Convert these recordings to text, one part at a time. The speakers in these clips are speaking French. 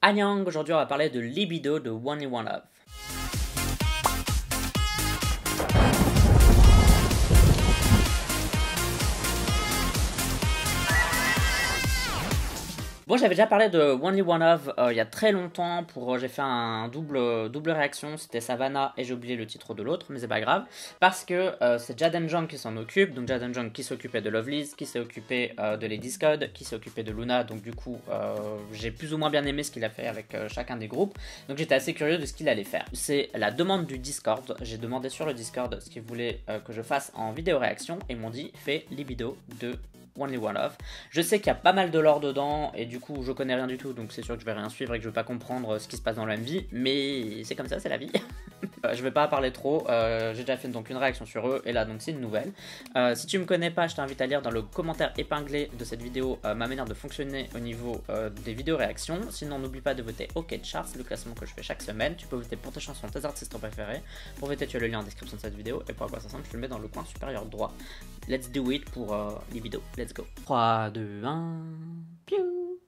Annyeong, aujourd'hui on va parler de Libido de Only One Love. Bon, j'avais déjà parlé de Only One Love il y a très longtemps. J'ai fait un double réaction. C'était Savannah et j'ai oublié le titre de l'autre, mais c'est pas grave parce que c'est Jaden Jung qui s'en occupe. Donc Jaden Jung qui s'occupait de Lovelyz, qui s'est occupé de Ladies Code, qui s'est occupé de Luna. Donc du coup, j'ai plus ou moins bien aimé ce qu'il a fait avec chacun des groupes. Donc j'étais assez curieux de ce qu'il allait faire. C'est la demande du Discord. J'ai demandé sur le Discord ce qu'ils voulaient que je fasse en vidéo réaction et ils m'ont dit fais Libido de Only One Love. Je sais qu'il y a pas mal de lore dedans et du coup je connais rien du tout, donc c'est sûr que je vais rien suivre et que je vais pas comprendre ce qui se passe dans la MV, mais c'est comme ça, c'est la vie. Je vais pas parler trop, j'ai déjà fait donc une réaction sur eux et là donc c'est une nouvelle. Si tu me connais pas, je t'invite à lire dans le commentaire épinglé de cette vidéo ma manière de fonctionner au niveau des vidéos réactions. Sinon n'oublie pas de voter OK Charts, le classement que je fais chaque semaine. Tu peux voter pour tes chansons, tes artistes préférés. Pour voter tu as le lien en description de cette vidéo et pour à quoi ça ressemble je te le mets dans le coin supérieur droit. Let's do it pour Libido, let's go. 3, 2, 1, piou.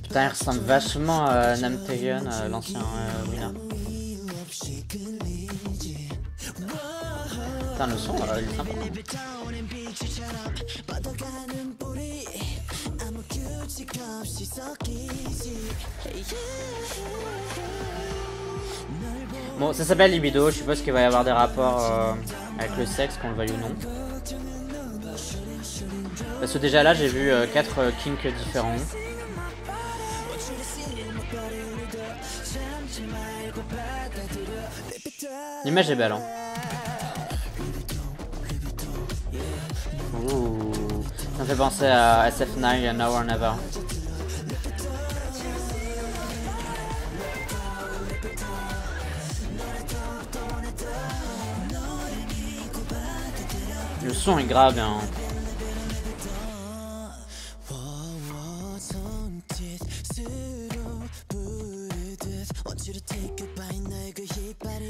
Putain, il ressemble vachement à Namtaeyeon, l'ancien winner. Putain, le son, il est sympa. Bon, ça s'appelle Libido, je suppose qu'il va y avoir des rapports avec le sexe, qu'on le veuille ou non. Parce que déjà là, j'ai vu 4 kinks différents. L'image est belle, hein. Ouh. Ça me fait penser à SF9 Now or Never. Le son est grave bien.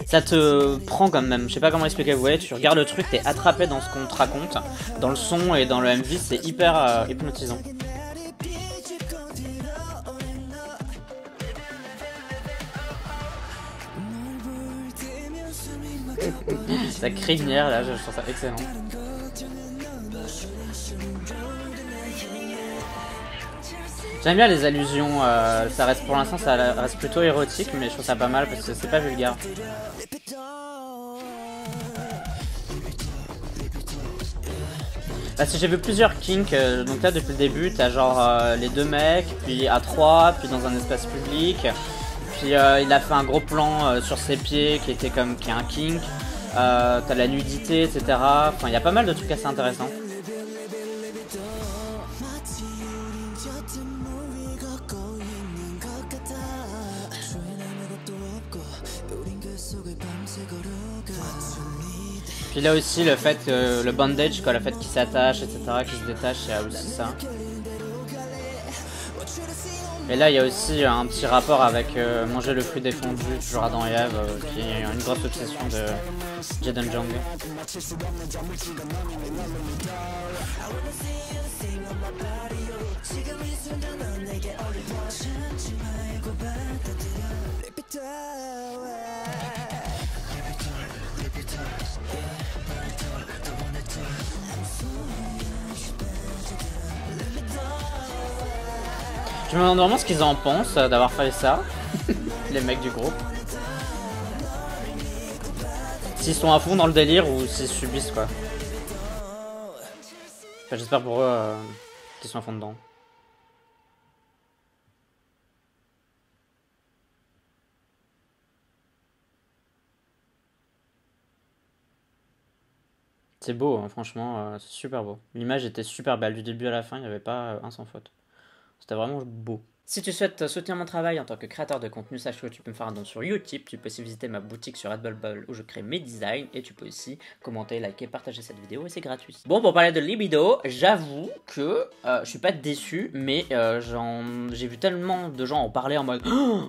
Ça te prend quand même, je sais pas comment expliquer, vous voyez, tu regardes le truc, t'es attrapé dans ce qu'on te raconte, dans le son et dans le MV, c'est hyper hypnotisant. Ça crinière là, je trouve ça excellent. J'aime bien les allusions, ça reste pour l'instant ça reste plutôt érotique, mais je trouve ça pas mal parce que c'est pas vulgaire. Parce que j'ai vu plusieurs kinks, donc là depuis le début t'as genre les deux mecs, puis à 3, puis dans un espace public, puis il a fait un gros plan sur ses pieds qui est un kink, t'as la nudité, etc. Enfin il y a pas mal de trucs assez intéressants. Puis là aussi le fait que le bandage, quoi, le fait qu'il s'attache, etc., qu'il se détache, il y a aussi ça. Et là il y a aussi un petit rapport avec manger le fruit défendu, toujours Adam et Ève, qui est une grosse obsession de Jaden Jung. Je me demande vraiment ce qu'ils en pensent d'avoir fait ça, les mecs du groupe. S'ils sont à fond dans le délire ou s'ils subissent quoi. Enfin, j'espère pour eux qu'ils sont à fond dedans. C'est beau, hein, franchement, c'est super beau. L'image était super belle, du début à la fin, il n'y avait pas un sans faute. C'était vraiment beau. Si tu souhaites soutenir mon travail en tant que créateur de contenu, sache que tu peux me faire un don sur Utip, tu peux aussi visiter ma boutique sur Redbubble où je crée mes designs et tu peux aussi commenter, liker, partager cette vidéo et c'est gratuit. Bon, pour parler de libido, j'avoue que je suis pas déçu, mais j'ai vu tellement de gens en parler en mode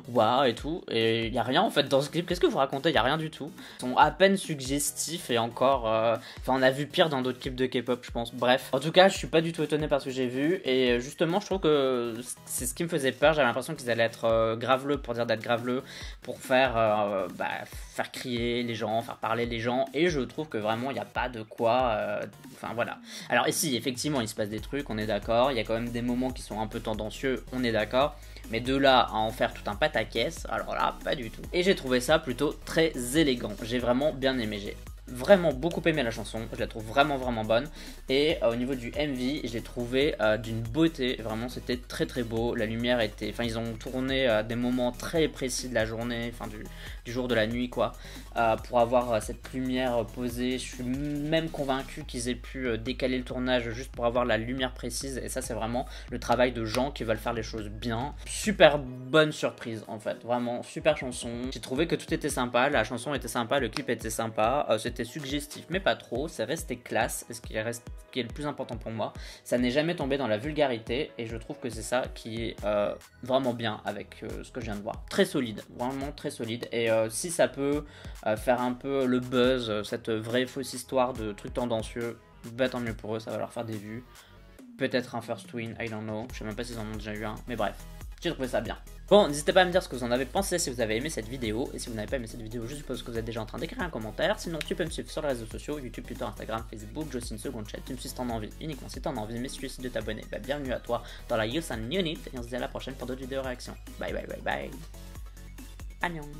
waouh et tout, et il y a rien en fait dans ce clip. Qu'est-ce que vous racontez? Il y a rien du tout. Ils sont à peine suggestifs et encore, enfin on a vu pire dans d'autres clips de K-pop, je pense. Bref, en tout cas, je suis pas du tout étonné par ce que j'ai vu et justement, je trouve que c'est ce qui me faisait peur. J'avais l'impression qu'ils allaient être graveleux pour dire d'être graveleux, pour faire crier les gens, faire parler les gens, et je trouve que vraiment il n'y a pas de quoi, enfin voilà. Alors ici effectivement il se passe des trucs, on est d'accord, il y a quand même des moments qui sont un peu tendancieux, on est d'accord, mais de là à en faire tout un pataquès, alors là pas du tout. Et j'ai trouvé ça plutôt très élégant, j'ai vraiment bien aimé, j'ai vraiment beaucoup aimé la chanson, je la trouve vraiment bonne, et au niveau du MV je l'ai trouvé d'une beauté, vraiment c'était très très beau, la lumière était, enfin ils ont tourné à des moments très précis de la journée, enfin du jour, de la nuit quoi, pour avoir cette lumière posée. Je suis même convaincu qu'ils aient pu décaler le tournage juste pour avoir la lumière précise, et ça c'est vraiment le travail de gens qui veulent faire les choses bien. Super bonne surprise en fait, vraiment super chanson, j'ai trouvé que tout était sympa, la chanson était sympa, le clip était sympa, c'était suggestif mais pas trop, c'est resté classe, et ce qui est le plus important pour moi, ça n'est jamais tombé dans la vulgarité, et je trouve que c'est ça qui est vraiment bien avec ce que je viens de voir. Très solide, vraiment très solide, et si ça peut faire un peu le buzz, cette vraie fausse histoire de trucs tendancieux, bah tant mieux pour eux, ça va leur faire des vues, peut-être un first win, I don't know, je sais même pas s'ils en ont déjà eu un, mais bref, j'ai trouvé ça bien. Bon, n'hésitez pas à me dire ce que vous en avez pensé, si vous avez aimé cette vidéo, et si vous n'avez pas aimé cette vidéo, je suppose que vous êtes déjà en train d'écrire un commentaire. Sinon, tu peux me suivre sur les réseaux sociaux, YouTube, Twitter, Instagram, Facebook, j'ai aussi une seconde chaîne, tu me suis si t'en as envie, uniquement si t'en as envie, mais si tu décides de t'abonner, bah bienvenue à toi dans la Yousan Unit, et on se dit à la prochaine pour d'autres vidéos réactions. Bye bye bye bye. Annyeong.